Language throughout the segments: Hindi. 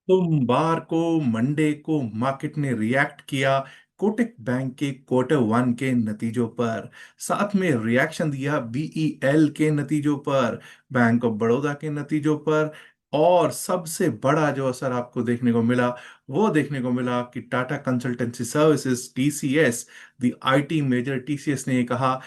सोमवार को मंडे को मार्केट ने रिएक्ट किया कोटक बैंक के क्वार्टर 1 के नतीजों पर। साथ में रिएक्शन दिया बीईएल के नतीजों पर, बैंक ऑफ बड़ौदा के नतीजों पर। और सबसे बड़ा जो असर आपको देखने को मिला वो देखने को मिला कि Tata consultancy services TCS, the IT major TCS ने कहा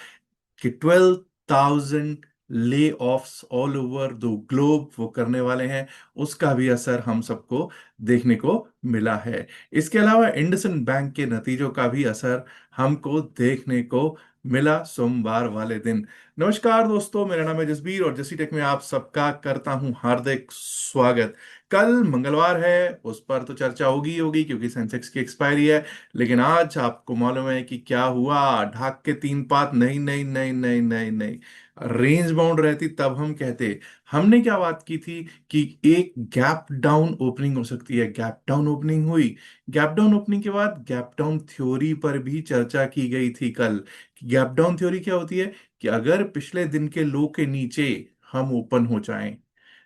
कि 12,000 layoffs all over the globe वो करने वाले हैं। उसका भी असर हम सबको देखने को मिला है। इसके अलावा इंडसइंड बैंक के नतीजों का भी असर हमको देखने को मिला सोमवार वाले दिन। नमस्कार दोस्तों, मेरा नाम है जसबीर और जसी टेक में आप सबका करता हूं हार्दिक स्वागत। कल मंगलवार है, उस पर तो चर्चा होगी ही होगी क्योंकि सेंसेक्स की एक्सपायरी है। लेकिन आज आपको मालूम है कि क्या हुआ? ढाक के तीन पात, नहीं नहीं नहीं नहीं नहीं नहीं। रेंज बाउंड रहती तब हम कहते। हमने क्या बात की थी कि एक गैप डाउन ओपनिंग हो सकती है। गैप डाउन ओपनिंग हुई। गैप डाउन ओपनिंग के बाद गैप डाउन थ्योरी पर भी चर्चा की गई थी कल। गैप डाउन थ्योरी क्या होती है कि अगर पिछले दिन के लो के नीचे हम ओपन हो जाएं।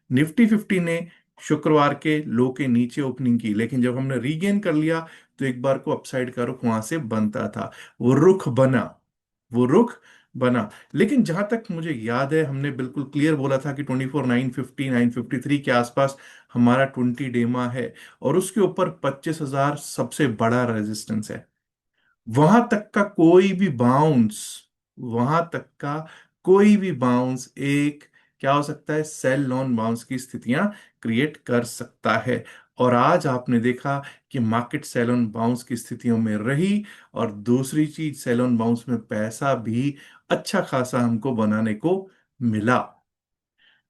निफ्टी 50 ने शुक्रवार के लो के नीचे ओपनिंग की, लेकिन जब हमने रीगेन कर लिया तो एक बार को अपसाइड का रुख वहां से बनता था। वो रुख बना, वो रुख बना। लेकिन जहां तक मुझे याद है हमने बिल्कुल क्लियर बोला था कि 24,950 953 के आसपास हमारा 20 डेमा है और उसके ऊपर 25,000 सबसे बड़ा रेजिस्टेंस है। वहां तक का कोई भी बाउंस, वहां तक का कोई भी बाउंस एक क्या हो सकता है? सेल नॉन बाउंस की स्थितियां क्रिएट कर सकता है। और आज आपने देखा कि मार्केट सेल ऑन बाउंस की स्थितियों में रही। और दूसरी चीज, सेल ऑन बाउंस में पैसा भी अच्छा खासा हमको बनाने को मिला।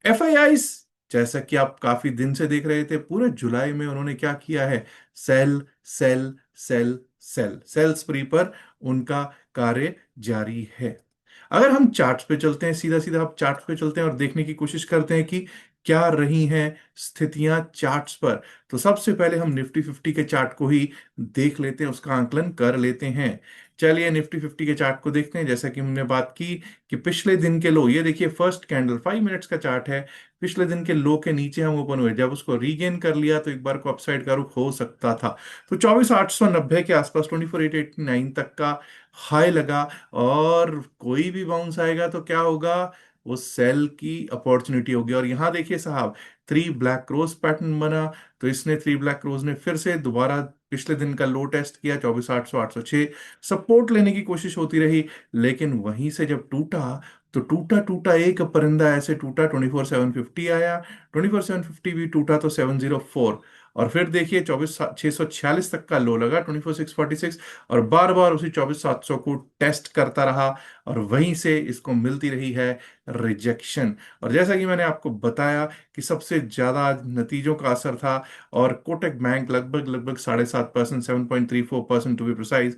एफआईआईस, जैसा कि आप काफी दिन से देख रहे थे, पूरे जुलाई में उन्होंने क्या किया है? Sell sell sell sell sell spree पर उनका कार्य जारी है। अगर हम चार्ट्स पे चलते हैं, सीधा सीधा आप चार्ट्स पे चलते हैं और देखने की कोशिश करते हैं कि क्या रही हैं स्थितियां चार्ट्स पर, तो सबसे पहले हम निफ्टी 50 के चार्ट को ही देख लेते हैं, उसका आंकलन कर लेते हैं। चलिए निफ्टी 50 के चार्ट को देखते हैं। जैसा कि हमने बात की कि पिछले दिन के लो, ये देखिए फर्स्ट कैंडल 5 मिनट्स का चार्ट है। पिछले दिन के लो के नीचे हम ओपन हुए, जब उसको रीगेन कर लिया तो एक बार को अपसाइड का रुख हो सकता था। तो 24,890 के आसपास, 24,889 तक का हाई लगा। और कोई भी बाउंस आएगा तो क्या होगा? वो सेल की अपॉर्चुनिटी होगी। और यहां देखिए साहब, थ्री ब्लैक क्रोस पैटर्न बना। तो इसने थ्री ब्लैक क्रोस ने फिर से दोबारा पिछले दिन का लो टेस्ट किया, 24,800 806 सपोर्ट लेने की कोशिश होती रही। लेकिन वहीं से जब टूटा तो टूटा टूटा एक परिंदा ऐसे टूटा, 24,750 आया। 24,750 भी टूटा तो 704। और फिर देखिए 24,646 तक का लो लगा, 24,646। और बार बार उसी 24,700 को टेस्ट करता रहा। और वहीं से इसको मिलती रही है रिजेक्शन। और जैसा कि मैंने आपको बताया कि सबसे ज्यादा नतीजों का असर था। और कोटक बैंक लगभग लगभग 7.5%, 7.34% टू बी प्रिसाइज,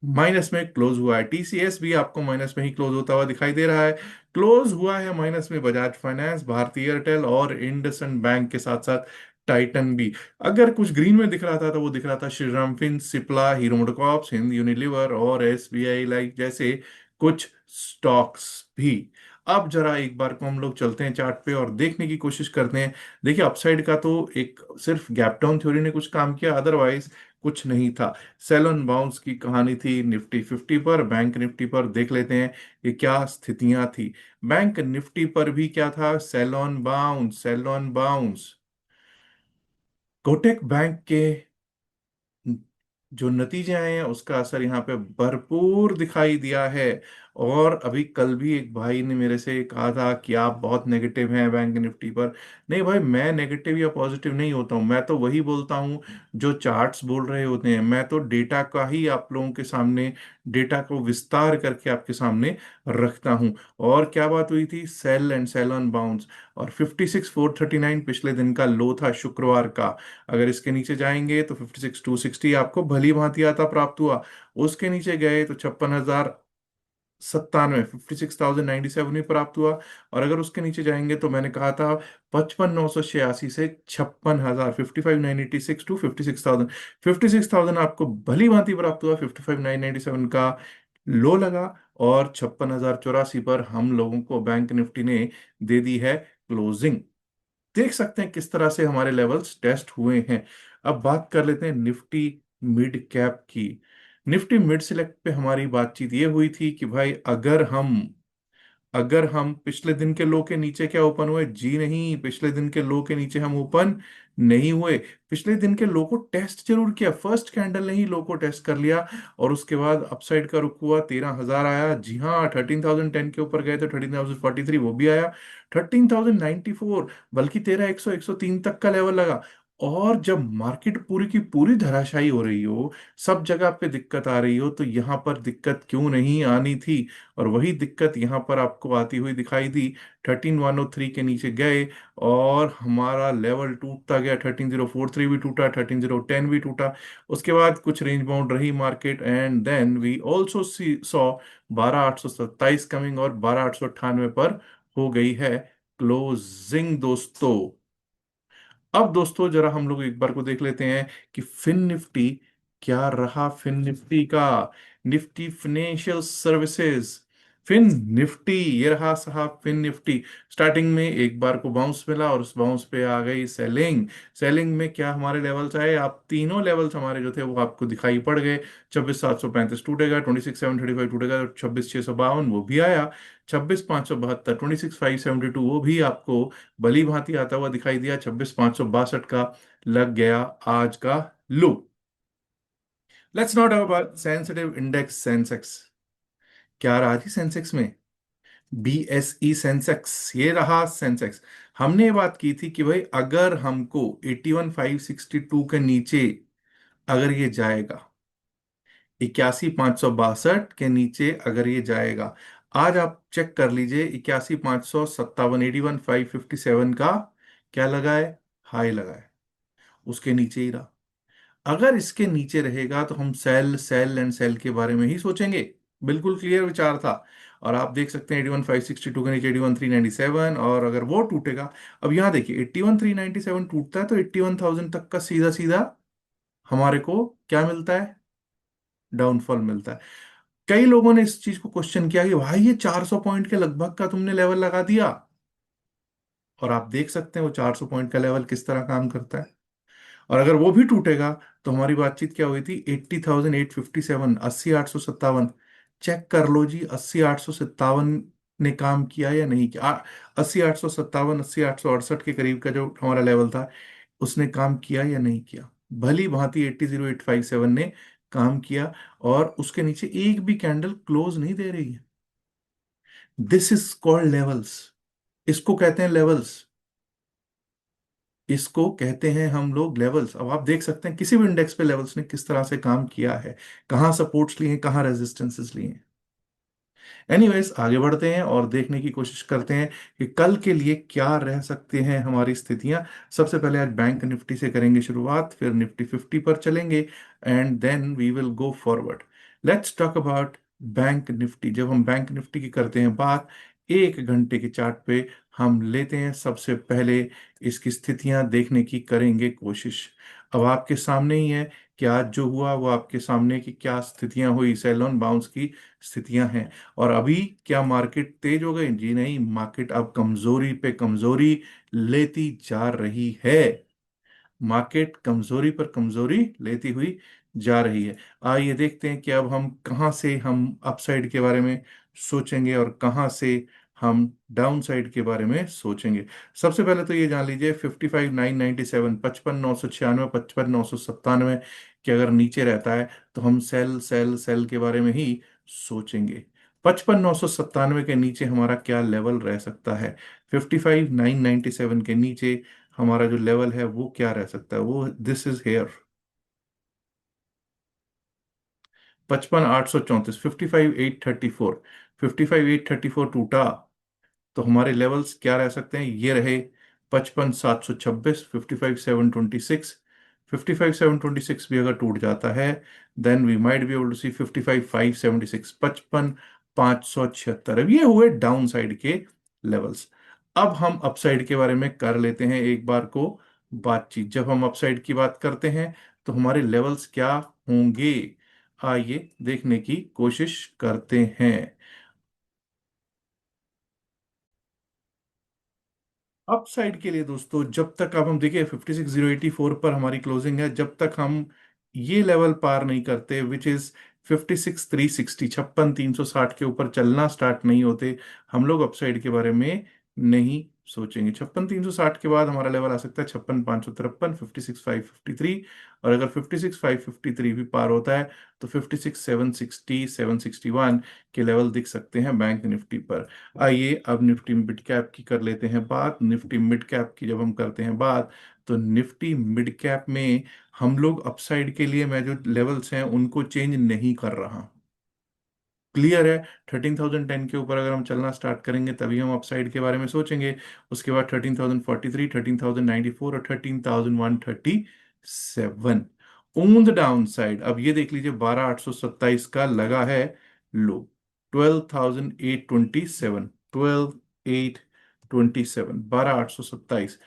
माइनस में क्लोज हुआ है। टीसीएस भी आपको माइनस में ही क्लोज होता हुआ दिखाई दे रहा है। क्लोज हुआ है माइनस में बजाज फाइनेंस, भारतीय एयरटेल और इंडसइंड बैंक के साथ साथ टाइटन भी। अगर कुछ ग्रीन में दिख रहा था तो वो दिख रहा था श्रीराम फिन, सिप्ला, हीरो मोटोकॉर्प्स, हिंद यूनिलीवर और एसबीआई लाइक जैसे कुछ स्टॉक्स भी। अब जरा एक बार को हम लोग चलते हैं चार्ट पे और देखने की कोशिश करते हैं। देखिए अपसाइड का तो एक सिर्फ गैप डाउन थ्योरी ने कुछ काम किया, अदरवाइज कुछ नहीं था। सेल ऑन बाउंस की कहानी थी निफ्टी 50 पर। बैंक निफ्टी पर देख लेते हैं कि क्या स्थितियां थी। बैंक निफ्टी पर भी क्या था? Sell on bounce, sell on bounce. Kotak bank के जो नतीजे आए हैं उसका असर यहाँ पे भरपूर दिखाई दिया है। और अभी कल भी एक भाई ने मेरे से कहा था कि आप बहुत नेगेटिव हैं बैंक निफ्टी पर। नहीं भाई, मैं नेगेटिव या पॉजिटिव नहीं होता हूँ। मैं तो वही बोलता हूँ जो चार्ट्स बोल रहे होते हैं। मैं तो डेटा का ही आप लोगों के सामने, डेटा को विस्तार करके आपके सामने रखता हूँ। और क्या बात हुई थी? Sell and sell on bounce. और 56,439 पिछले दिन का लो था शुक्रवार का। अगर इसके नीचे जाएंगे तो 56,260 आपको भली भांति आता प्राप्त हुआ। उसके नीचे गए तो 56,097, 56,097 ही प्राप्त हुआ। और अगर उसके नीचे जाएंगे तो मैंने कहा था 55,986 से 56,000, 55,986 टू 56,000। 56,000 आपको भली भांति प्राप्त हुआ। 55,997 का लो लगा। और 56,084 पर हम लोगों को बैंक निफ्टी ने दे दी है क्लोजिंग। देख सकते हैं किस तरह से हमारे लेवल्स टेस्ट हुए हैं। अब बात कर लेते हैं निफ्टी मिड कैप की। निफ्टी मिड सिलेक्ट पे हमारी बातचीत ये हुई थी कि भाई अगर हम पिछले दिन के लो के नीचे क्या ओपन हुए, जी नहीं, पिछले दिन के लो के नीचे हम ओपन नहीं हुए। पिछले दिन के लो को टेस्ट जरूर किया, फर्स्ट कैंडल ने ही लो को टेस्ट कर लिया, और उसके बाद अपसाइड का रुख हुआ, 13,000 आया, जी हाँ, 13,010 के ऊपर गए तो 13,043 वो भी आया, 13,094, बल्कि 13,100 103 तक का लेवल लगा। और जब मार्केट पूरी की पूरी धराशायी हो रही हो, सब जगह पे दिक्कत आ रही हो, तो यहाँ पर दिक्कत क्यों नहीं आनी थी। और वही दिक्कत यहाँ पर आपको आती हुई दिखाई दी। 13,103 के नीचे गए और हमारा लेवल टूटता गया, 13,043 भी टूटा, 13,010 भी टूटा। उसके बाद कुछ रेंज बाउंड रही market, and then we also saw 12,827 coming, और 12,898 पर हो गई है क्लोजिंग दोस्तों। अब दोस्तों जरा हम लोग एक बार को देख लेते हैं कि फिन निफ्टी क्या रहा। फिन निफ्टी का, Nifty financial services, fin Nifty, ये रहा साहब फिन निफ्टी। स्टार्टिंग में एक बार को बाउंस मिला और उस बाउंस पे आ गई सेलिंग। सेलिंग में क्या हमारे लेवल्स आए, आप तीनों लेवल्स हमारे जो थे वो आपको दिखाई पड़ गए। 26,735 टूटेगा, 26,735 टूटेगा, 26,652 वो भी आया, 26,572, 26,572 वो भी आपको भली भांति आता हुआ दिखाई दिया, 26,562 का लग गया आज का low. Let's not about sensitive index Sensex. क्या रहा थी सेंसेक्स में, बीएसई सेंसेक्स, ये रहा सेंसेक्स। हमने ये बात की थी कि भाई अगर हमको 81,562 के नीचे अगर ये जाएगा, 81,562 के नीचे अगर ये जाएगा, आज आप चेक कर लीजिए, 81,557, 81,557 का क्या लगा है, हाई लगा है, उसके नीचे ही रहा। अगर इसके नीचे रहेगा तो हम सेल सेल एंड सेल के बारे में ही सोचेंगे। बिल्कुल क्लियर विचार था। और आप देख सकते हैं 81,562 के नीचे 81,397, और अगर वो टूटेगा, अब यहां देखिए 81,397 टूटता है तो 81,000 तक का सीधा सीधा हमारे को क्या मिलता है, डाउनफॉल मिलता है। कई लोगों ने इस चीज को क्वेश्चन किया कि भाई ये 400 पॉइंट के लगभग का तुमने लेवल लगा दिया, और आप देख सकते हैं वो 400 पॉइंट का लेवल किस तरह काम करता है। और अगर वो भी टूटेगा तो हमारी बातचीत क्या हुई थी, 80,857, 80,857, चेक कर लो जी, 80,857 ने काम किया या नहीं किया। 80,857, 80,868 के करीब का जो हमारा लेवल था, उसने काम किया या नहीं किया। भली भांति 80,857 ने काम किया, और उसके नीचे एक भी कैंडल क्लोज नहीं दे रही है। दिस इज कॉल्ड लेवल्स, इसको कहते हैं लेवल्स, इसको कहते हैं हम लोग लेवल्स। अब आप देख सकते हैं किसी भी इंडेक्स पे लेवल्स ने किस तरह से काम किया है, कहाँ सपोर्ट्स लिए हैं, कहाँ रेजिस्टेंसेस लिए हैं। एनीवेज आगे बढ़ते हैं और देखने की कोशिश करते हैं कि कल के लिए क्या रह सकते हैं हमारी स्थितियां। सबसे पहले आज बैंक निफ्टी से करेंगे शुरुआत, फिर निफ्टी 50 पर चलेंगे, and then we will go forward. Let's talk about bank Nifty. जब हम बैंक निफ्टी की करते हैं बात, 1 घंटे के चार्ट पे हम लेते हैं सबसे पहले, इसकी स्थितियां देखने की करेंगे कोशिश। अब आपके सामने ही है कि आज जो हुआ वो आपके सामने की क्या स्थितियां हुई, सेल ऑन बाउंस की स्थितियां हैं। और अभी क्या मार्केट तेज हो गई, जी नहीं, मार्केट अब कमजोरी पे कमजोरी लेती जा रही है। मार्केट कमजोरी पर कमजोरी लेती हुई जा रही है। आइए देखते हैं कि अब हम कहाँ से हम अपसाइड के बारे में सोचेंगे और कहाँ से हम डाउन साइड के बारे में सोचेंगे। सबसे पहले तो ये जान लीजिए 55,997, 55,996, 55,997 के अगर नीचे रहता है तो हम सेल सेल सेल के बारे में ही सोचेंगे। 55,997 के नीचे हमारा क्या लेवल रह सकता है, 55,997 के नीचे हमारा जो लेवल है वो क्या रह सकता है, वो दिस इज हेयर, 55,834, 55,834, 55,834 टूटा तो हमारे लेवल्स क्या रह सकते हैं, ये रहे 55,726, 55,726, 55,726 भी अगर टूट जाता है, then we might be able to see 55,576, 55,576। अब ये हुए डाउन साइड के लेवल्स। अब हम अपसाइड के बारे में कर लेते हैं एक बार को बातचीत। जब हम अपसाइड की बात करते हैं तो हमारे लेवल्स क्या होंगे, आइए देखने की कोशिश करते हैं। अपसाइड के लिए दोस्तों, जब तक अब हम देखिए 56,084 पर हमारी क्लोजिंग है, जब तक हम ये लेवल पार नहीं करते, विच इज 56,360, 56,360 के ऊपर चलना स्टार्ट नहीं होते, हम लोग अपसाइड के बारे में नहीं सोचेंगे। 56,360 के बाद हमारा लेवल आ सकता है 56,553, 56,553। और अगर 56,553 भी पार होता है तो 56,760, 761 के लेवल दिख सकते हैं बैंक निफ्टी पर। आइए अब निफ्टी मिड कैप की कर लेते हैं बात। निफ्टी मिड कैप की जब हम करते हैं बात, तो निफ्टी मिड कैप में हम लोग अपसाइड के लिए मैं जो लेवल्स हैं उनको चेंज नहीं कर रहा। क्लियर है। 13,010 के ऊपर अगर हम चलना स्टार्ट करेंगे तभी हम अपसाइड के बारे में सोचेंगे। उसके बाद 13,043, 13,094 और 13,137। ऑन द डाउन साइड अब ये देख लीजिए, 12,827 का लगा है लो। 12,827, 12,827, 12,827।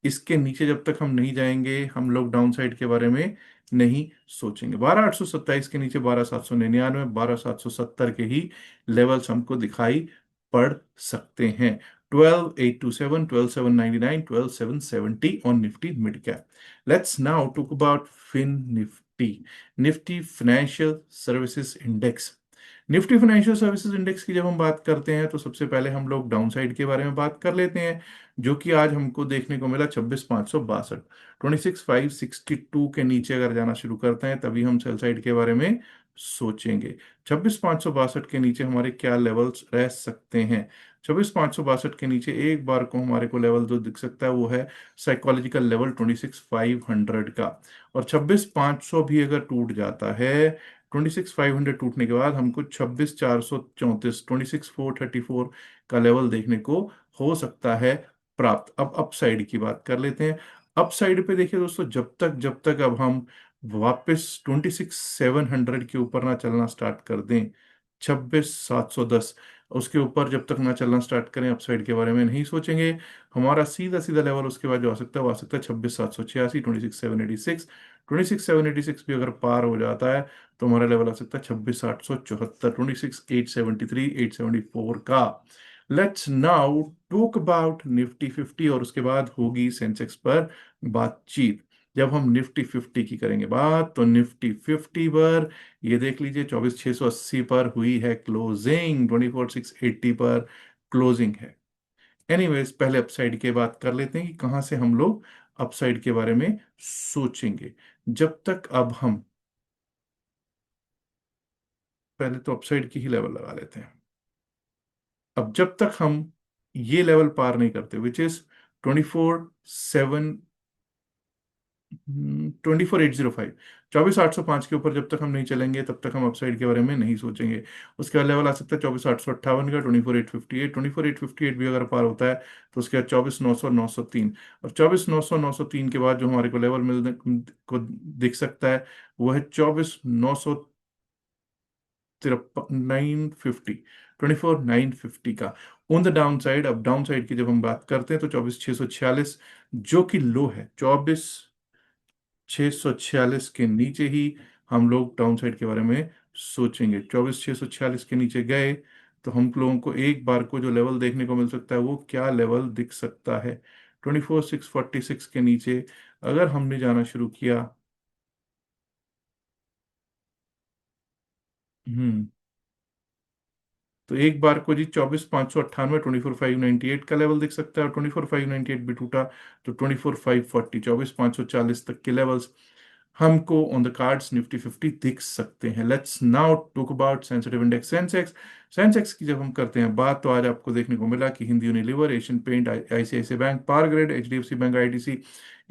इसके नीचे जब तक हम नहीं जाएंगे हम लोग डाउन साइड के बारे में नहीं सोचेंगे। 12,827 के नीचे 12,799, 12,770 के ही लेवल्स हमको दिखाई पड़ सकते हैं। 12,827, 12,799, 12,770 on Nifty mid cap. Let's now talk about fin Nifty. Nifty financial services index. Nifty financial services index की जब हम बात करते हैं तो सबसे पहले हम लोग डाउन साइड के बारे में बात कर लेते हैं, जो कि आज हमको देखने को मिला 26,562। 26,562 के नीचे अगर जाना शुरू करते हैं तभी हम सेल साइड के बारे में सोचेंगे। 26,562 के नीचे हमारे क्या लेवल्स रह सकते हैं? 26,562 के नीचे एक बार को हमारे को लेवल जो दिख सकता है वो है साइकोलॉजिकल लेवल 26,500 का। और 26,500 भी अगर टूट जाता है, 26,500 टूटने के बाद हमको 26,434, 26,434 का लेवल देखने को हो सकता है प्राप्त। अब अप साइड की बात कर लेते हैं। अप साइड पे देखिए दोस्तों, जब तक अब हम वापस 26,700 के ऊपर ना चलना स्टार्ट कर दें, 26,710 उसके ऊपर जब तक ना चलना स्टार्ट करें, अपसाइड के बारे में नहीं सोचेंगे। हमारा सीधा सीधा लेवल उसके बाद जो आ सकता है वो आ सकता है 26,786, 26,786। 26,786 भी अगर पार हो जाता है तो हमारा लेवल आ सकता है 26,874, 26,873, 874 का। Let's now talk about Nifty 50, और उसके बाद होगी सेंसेक्स पर बातचीत। जब हम निफ्टी 50 की करेंगे बात, तो निफ्टी 50 पर ये देख लीजिए 24,680 पर हुई है क्लोजिंग, 24,680 पर क्लोजिंग है। एनीवेज, पहले अपसाइड की बात कर लेते हैं कि कहां से हम लोग अपसाइड के बारे में सोचेंगे। जब तक अब हम पहले तो अपसाइड की ही लेवल लगा लेते हैं। अब जब तक हम ये लेवल पार नहीं करते, विच इज 24,805, 24,805 के ऊपर जब तक हम नहीं चलेंगे तब तक हम अपसाइड के बारे में नहीं सोचेंगे। उसके बाद लेवल आ सकता है 24,858 का, 24,858। 24,858 भी अगर पार होता है तो उसके बाद 24,900, 903। और 24,900, 903 के बाद जो हमारे को लेवल मिलने को दिख सकता है वो है 950, 24,950 का ऑन द डाउन साइड। अब डाउन साइड की जब हम बात करते हैं तो 24,646 जो कि लो है, 24,646 के नीचे ही हम लोग डाउन साइड के बारे में सोचेंगे। 24,646 के नीचे गए तो हम लोगों को एक बार को जो लेवल देखने को मिल सकता है वो क्या लेवल दिख सकता है? 24,646 के नीचे अगर हमने जाना शुरू किया। हम्म तो एक बार को जी 24,598, 24,598 का लेवल दिख सकता है, और 24,598 भी टूटा तो 24,540, 24,540 तक के लेवल्स हमको ऑन द कार्ड्स निफ्टी 50 दिख सकते हैं। Let's now talk about sensitive index Sensex. Sensex की जब हम करते हैं बात, तो आज आपको देखने को मिला कि Hindi Unilever, Asian paint, ICICI bank, power grid, HDFC bank, ITC,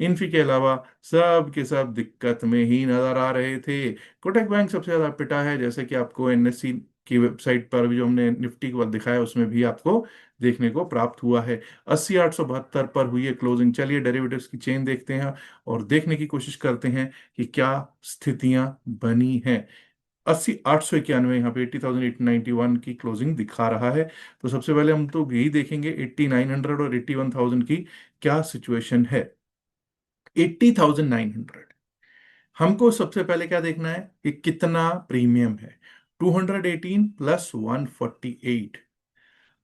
Infy के अलावा सब के सब दिक्कत में ही नजर आ रहे थे। कोटक बैंक सबसे ज्यादा पिटा है, जैसे कि आपको एनएससी की वेबसाइट पर भी जो हमने निफ्टी को दिखाया उसमें भी आपको देखने को प्राप्त हुआ है। 80,872 पर हुई है क्लोजिंग। चलिए डेरिवेटिव्स की चेन देखते हैं और देखने की कोशिश करते हैं कि क्या स्थितियां बनी हैं। 80,891 यहाँ पे 80,891 की क्लोजिंग दिखा रहा है। तो सबसे पहले हम तो यही देखेंगे 80,900 और 81,000 की क्या सिचुएशन है। 80,900 हमको सबसे पहले क्या देखना है कि कितना प्रीमियम है। 218 प्लस 148,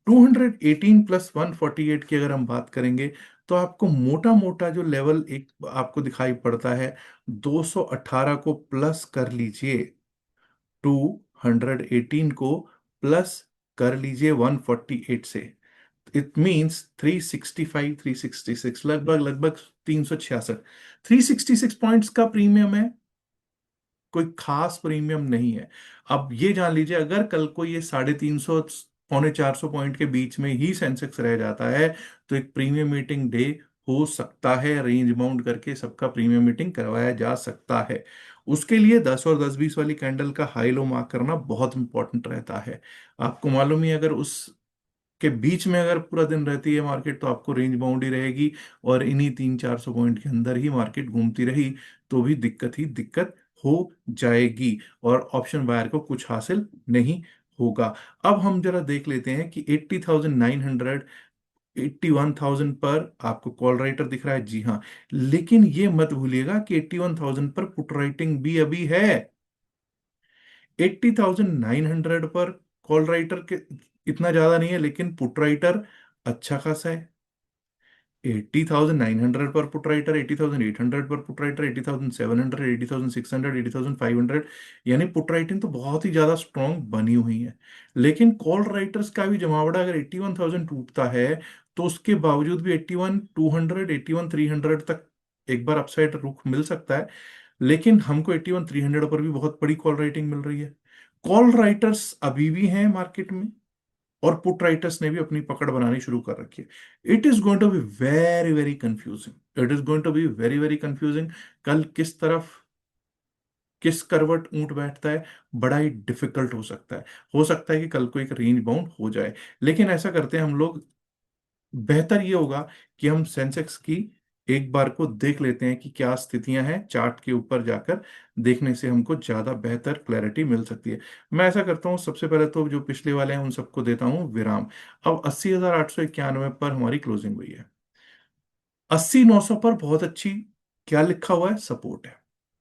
218 प्लस 148 की अगर हम बात करेंगे तो आपको मोटा मोटा जो लेवल एक आपको दिखाई पड़ता है, 218 को प्लस कर लीजिए 218 को प्लस कर लीजिए 148 से, इट मीन्स 365 366, लगभग लगभग 366, 366 पॉइंट्स का प्रीमियम है, कोई खास प्रीमियम नहीं है। अब ये जान लीजिए, अगर कल को ये 350 450 पॉइंट के बीच में ही सेंसेक्स रह जाता है, तो एक प्रीमियम मीटिंग डे हो सकता है, रेंज बाउंड करके सबका प्रीमियम मीटिंग करवाया जा सकता है। उसके लिए 10 और 10-20 वाली कैंडल का हाई लो मार्क करना बहुत इंपॉर्टेंट रहता है। आपको मालूम ही है, अगर उस के बीच में अगर पूरा दिन रहती है मार्केट, तो आपको रेंज बाउंड ही रहेगी, और इन्हीं 300-400 पॉइंट के अंदर ही मार्केट घूमती रही तो भी दिक्कत ही दिक्कत हो जाएगी, और ऑप्शन बायर को कुछ हासिल नहीं होगा। अब हम जरा देख लेते हैं कि 80,900, 81,000 पर आपको कॉल राइटर दिख रहा है, जी हाँ, लेकिन ये मत भूलिएगा कि 81,000 पर पुट राइटिंग भी अभी है। 80,900 पर कॉल राइटर के इतना ज्यादा नहीं है, लेकिन पुट राइटर अच्छा खासा है। 80,900 पर पुट राइटर, 80,800 पर पुट राइटर, 80,700, 80,600, 80,500, यानी पुट राइटिंग तो बहुत ही ज्यादा स्ट्रांग बनी हुई है। लेकिन कॉल राइटर्स का भी जमावड़ा अगर 81,000 टूटता है, तो उसके बावजूद भी 81,200, 81,300 तक एक बार अपसाइड रुख मिल सकता है। लेकिन हमको 81,300 पर भी बहुत बड़ी कॉल राइटिंग मिल रही है। कॉल राइटर्स अभी भी हैं मार्केट में, और पुट राइटर्स ने भी अपनी पकड़ बनानी शुरू कर रखी है। It is going to be very very confusing, it is going to be very very confusing. कल किस तरफ किस करवट ऊंट बैठता है, बड़ा ही डिफिकल्ट हो सकता है कि कल को एक रेंज बाउंड हो जाए। लेकिन ऐसा करते हैं हम लोग, बेहतर ये होगा कि हम सेंसेक्स की एक बार को देख लेते हैं कि क्या स्थितियां हैं, चार्ट के ऊपर जाकर देखने से हमको ज्यादा बेहतर क्लैरिटी मिल सकती है। मैं ऐसा करता हूं, सबसे पहले तो जो पिछले वाले हैं उन सबको देता हूं विराम। अब 80,891 पर हमारी क्लोजिंग हुई है। 80,900 पर बहुत अच्छी, क्या लिखा हुआ है, सपोर्ट है।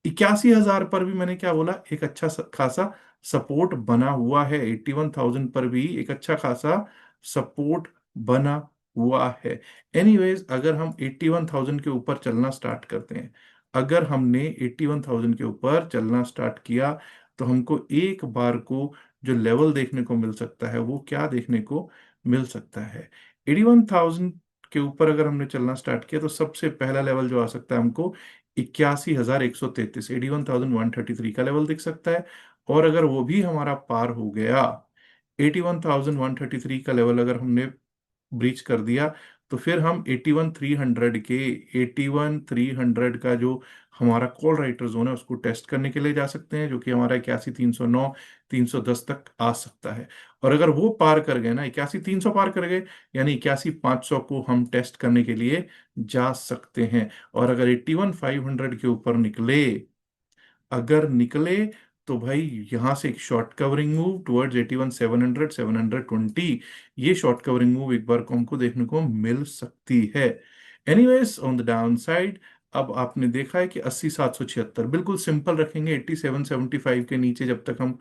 81,000 पर भी मैंने क्या बोला, एक अच्छा खासा सपोर्ट बना हुआ है। 81,000 पर भी एक अच्छा खासा सपोर्ट बना हुआ है। एनीवेज, अगर हम 81,000 के ऊपर चलना स्टार्ट करते हैं, अगर हमने 81,000 के ऊपर चलना स्टार्ट किया, तो हमको एक बार को जो लेवल देखने को मिल सकता है, वो क्या देखने को मिल सकता है, 81,000 के ऊपर अगर हमने चलना स्टार्ट किया, तो सबसे पहला लेवल जो आ सकता है हमको 81,133, 81,133 का लेवल दिख सकता है। और अगर वो भी हमारा पार हो गया, 81,133 का लेवल अगर हमने ब्रीच कर दिया, तो फिर हम 81,300 के 81,300 का जो हमारा कॉल राइटर जोन है, उसको टेस्ट करने के लिए जा सकते हैं, जो कि हमारा 81,309 310 तक आ सकता है। और अगर वो पार कर गए ना, 81,300 पार कर गए, यानी 81,500 को हम टेस्ट करने के लिए जा सकते हैं। और अगर 81,500 के ऊपर निकले, अगर निकले, तो भाई यहां से एक शॉर्ट कवरिंग मूव टुवर्ड्स 81,700 720, ये शॉर्ट कवरिंग मूव एक बार को हमको देखने को मिल सकती है। Anyways, on the down side, अब आपने देखा है कि 80,776 बिल्कुल सिंपल रखेंगे। 87,75 के नीचे जब तक हम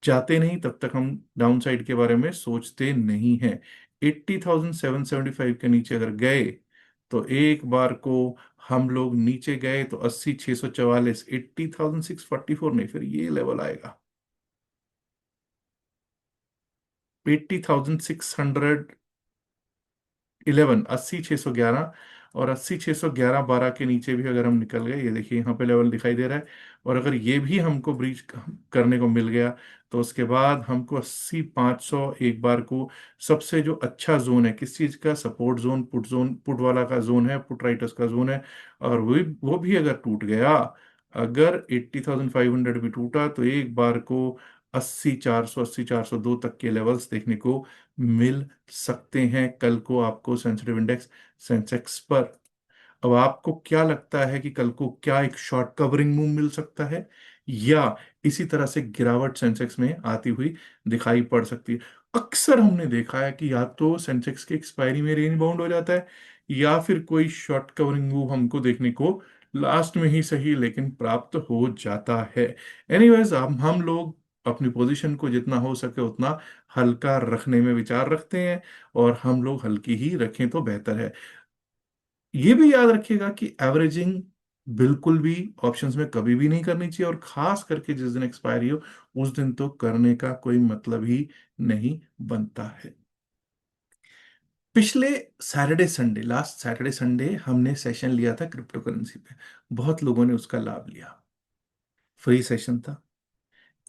जाते नहीं, तब तक हम डाउन साइड के बारे में सोचते नहीं हैं। 80,775 के नीचे अगर गए, तो एक बार को हम लोग नीचे गए तो 80,644, 80,644 नहीं, फिर ये लेवल आएगा 80,600, 11, 80,611, और 80,611 12 के नीचे भी अगर हम निकल गए, ये देखिए यहाँ पे लेवल दिखाई दे रहा है, और अगर ये भी हमको ब्रीच करने को मिल गया, तो उसके बाद हमको 80,500 एक बार को सबसे जो अच्छा जोन है, किस चीज का, सपोर्ट जोन, पुट वाला का जोन है, पुट राइटर्स का जोन है, और वो भी अगर टूट गया, अगर 80,500 भी टूटा, तो एक बार को 80,400, 80,402 तक के लेवल्स देखने को मिल सकते हैं कल को आपको सेंसिटिव इंडेक्स सेंसेक्स पर। अब आपको क्या लगता है कि कल को क्या एक शॉर्ट कवरिंग मूव मिल सकता है, या इसी तरह से गिरावट सेंसेक्स में आती हुई दिखाई पड़ सकती है? अक्सर हमने देखा है कि या तो सेंसेक्स के एक्सपायरी में रेंज बाउंड हो जाता है, या फिर कोई शॉर्ट कवरिंग मूव हमको देखने को लास्ट में ही सही लेकिन प्राप्त हो जाता है। एनीवेज, हम लोग अपनी पोजीशन को जितना हो सके उतना हल्का रखने में विचार रखते हैं, और हम लोग हल्की ही रखें तो बेहतर है। ये भी याद रखिएगा कि एवरेजिंग बिल्कुल भी ऑप्शंस में कभी भी नहीं करनी चाहिए, और खास करके जिस दिन एक्सपायरी हो उस दिन तो करने का कोई मतलब ही नहीं बनता है। पिछले Saturday Sunday, last Saturday Sunday हमने सेशन लिया था क्रिप्टो करेंसी पे। बहुत लोगों ने उसका लाभ लिया। फ्री सेशन था।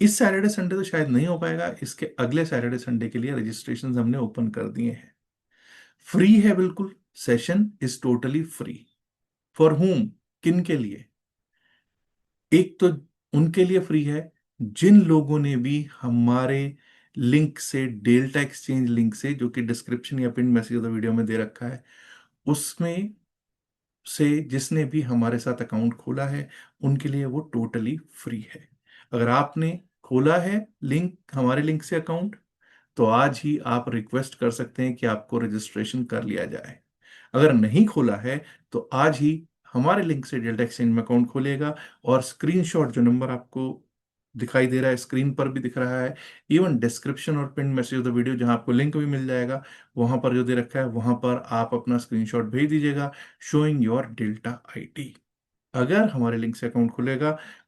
इस सैटरडे संडे तो शायद नहीं हो पाएगा, इसके अगले सैटरडे संडे के लिए रजिस्ट्रेशन हमने ओपन कर दिए हैं। फ्री है बिल्कुल। Session is totally free. For whom? किन के लिए? एक तो उनके लिए फ्री है जिन लोगों ने भी हमारे लिंक से, डेल्टा एक्सचेंज लिंक से, जो कि डिस्क्रिप्शन या पिन मैसेज वीडियो में दे रखा है, उसमें से जिसने भी हमारे साथ अकाउंट खोला है, उनके लिए वो टोटली फ्री है। अगर आपने खोला है लिंक, हमारे लिंक से अकाउंट, तो आज ही आप रिक्वेस्ट कर सकते हैं कि आपको रजिस्ट्रेशन कर लिया जाए। अगर नहीं खोला है तो आज ही हमारे लिंक से डेल्टा एक्सचेंज में अकाउंट खोलेगा, और स्क्रीनशॉट, जो नंबर आपको दिखाई दे रहा है, स्क्रीन पर भी दिख रहा है, इवन डिस्क्रिप्शन और pin message of the video जहां आपको लिंक भी मिल जाएगा, वहां पर जो दे रखा है वहां पर आप अपना स्क्रीनशॉट भेज दीजिएगा, शोइंग योर डेल्टा आईडी। अगर हमारे लिंक से अकाउंट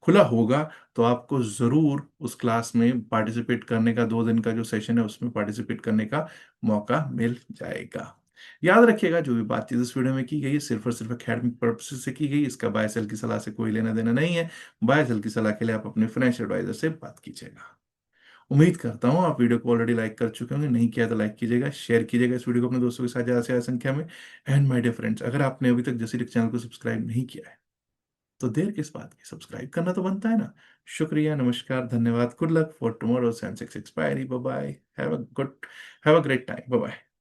खुला होगा, तो आपको जरूर उस क्लास में पार्टिसिपेट करने का, 2 दिन का जो सेशन है उसमें पार्टिसिपेट करने का मौका मिल जाएगा। याद रखिएगा, जो भी बातचीत इस वीडियो में की गई है सिर्फ और सिर्फ एकेडमिक पर्पस से की गई, इसका बाय सेल की सलाह से कोई लेना देना नहीं है। बाय सेल की सलाह के लिए आप अपने फाइनेंशियल एडवाइजर से बात कीजिएगा। उम्मीद करता हूँ आप वीडियो को ऑलरेडी लाइक कर चुके होंगे, नहीं किया तो लाइक कीजिएगा, शेयर कीजिएगा इस वीडियो को अपने दोस्तों के साथ ज़्यादा से ज़्यादा संख्या में। एंड माय डियर फ्रेंड्स, अगर आपने अभी तक जसीडिक चैनल को सब्सक्राइब नहीं किया है, तो देर किस बात की, सब्सक्राइब करना तो बनता है ना। शुक्रिया, नमस्कार, धन्यवाद, good luck for tomorrow Sensex expiry, bye bye, have a great time, bye bye.